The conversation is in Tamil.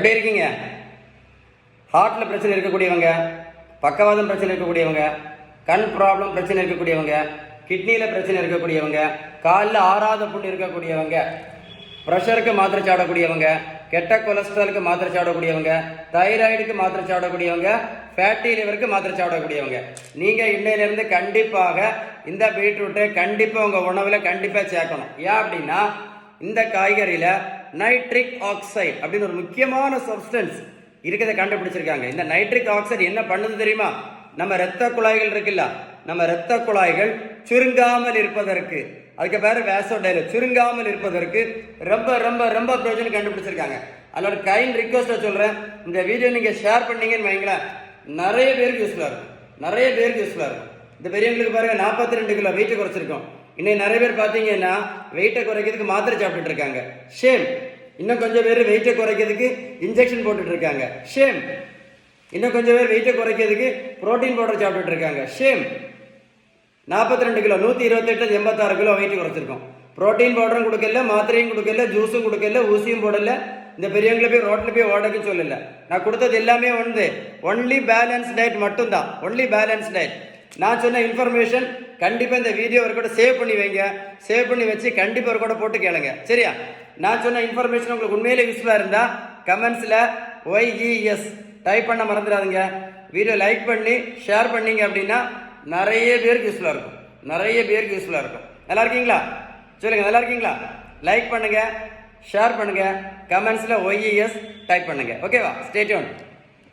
எப்படி இருக்கீங்க? ஹார்ட்ல பிரச்சனை இருக்கக்கூடியவங்க, பக்கவாதம் பிரச்சனை இருக்கக்கூடியவங்க, கண் ப்ராப்ளம் பிரச்சனை இருக்கக்கூடியவங்க, கிட்னியில பிரச்சனை இருக்கக்கூடியவங்க, காலில் ஆறாத புண்ணு இருக்கக்கூடியவங்க, ப்ரெஷருக்கு மாத்திரை சாடக்கூடியவங்க, கெட்ட கொலஸ்ட்ராலுக்கு மாத்திரை சாடக்கூடியவங்க, தைராய்டுக்கு மாத்திரை சாடக்கூடியவங்க, ஃபேட்டி லிவருக்கு மாத்திரை சாடக்கூடியவங்க, நீங்க இன்னையிலிருந்து கண்டிப்பாக இந்த பீட்ரூட்டை கண்டிப்பாக உங்க உணவுல கண்டிப்பா சேர்க்கணும். ஏன் அப்படின்னா இந்த காய்கறியில நைட்ரிக் ஆக்சைடு அப்படின்னு ஒரு முக்கியமான சப்ஸ்டன்ஸ் இருக்கிறத கண்டுபிடிச்சிருக்காங்க. இந்த நைட்ரிக் ஆக்சைடு என்ன பண்ணுது தெரியுமா? நம்ம இரத்த குழாய்கள் இருக்குல்ல, நம்ம இரத்த குழாய்கள் சுருங்காமல் இருப்பதற்கு, அதுக்கு பேர் வேசோடைல, சுருங்காமல் இருப்பதற்கு ரொம்ப ரொம்ப ரொம்ப பிரயோஜனம் கண்டுபிடிச்சிருக்காங்க. அதோட கைண்ட் ரிக்வஸ்ட்டை சொல்றேன், இந்த வீடியோ நீங்க ஷேர் பண்ணீங்கன்னு வைங்களேன், நிறைய பேருக்கு யூஸ்ஃபுல்லா இருக்கும், நிறைய பேருக்கு யூஸ்ஃபுல்லா இருக்கும். இந்த பெரியவங்களுக்கு பாருங்க 42 கிலோ வெயிட்டை குறைச்சிருக்கோம். இன்னைக்கு நிறைய பேர் பார்த்தீங்கன்னா வெயிட்டை குறைக்கிறதுக்கு மாத்திரை சாப்பிட்டுட்டு இருக்காங்க, ஷேம். இன்னும் கொஞ்சம் பேர் வெயிட்டை குறைக்கிறதுக்கு இன்ஜெக்ஷன் போட்டுட்டு இருக்காங்க, ஷேம். இன்னும் கொஞ்சம் பேர் வெயிட்டை குறைக்கிறதுக்கு புரோட்டீன் பவுடர் சாப்பிட்டுட்டு இருக்காங்க, ஷேம். 42 கிலோ 128 86 கிலோ வெயிட் குறைச்சிருக்கோம். புரோட்டீன் பவுடரும் கொடுக்கல, மாத்திரையும் கொடுக்கல, ஜூஸும் கொடுக்கல, ஊசியும் போடல. இந்த பெரியவங்களை போய் ரோட்ல போய் ஓடக்குன்னு சொல்லல. நான் கொடுத்தது எல்லாமே ஒன்லி பேலன்ஸ் டயட் மட்டும்தான், ஒன்லி பேலன்ஸ் டயட். நான் சொன்ன இன்ஃபர்மேஷன் கண்டிப்பா இந்த வீடியோ ஒரு கூட சேவ் பண்ணி வைங்க, சேவ் பண்ணி வச்சு கண்டிப்பா ஒரு கூட போட்டு கேளுங்க, சரியா? நான் சொன்ன இன்ஃபர்மேஷன் உங்களுக்கு உண்மையிலே யூஸ்ஃபுல்லா இருந்தா கமெண்ட்ஸ்ல OES டைப் பண்ண மறந்துடாதுங்க. வீடியோ லைக் பண்ணி ஷேர் பண்ணீங்க அப்படின்னா நிறைய பேருக்கு யூஸ்ஃபுல்லா இருக்கும், நிறைய பேருக்கு யூஸ்ஃபுல்லா இருக்கும். நல்லா இருக்கீங்களா? சொல்லுங்க, நல்லா இருக்கீங்களா? லைக் பண்ணுங்க, ஷேர் பண்ணுங்க, கமெண்ட்ஸ்ல OES டைப் பண்ணுங்க. ஓகேவா? Stay tuned.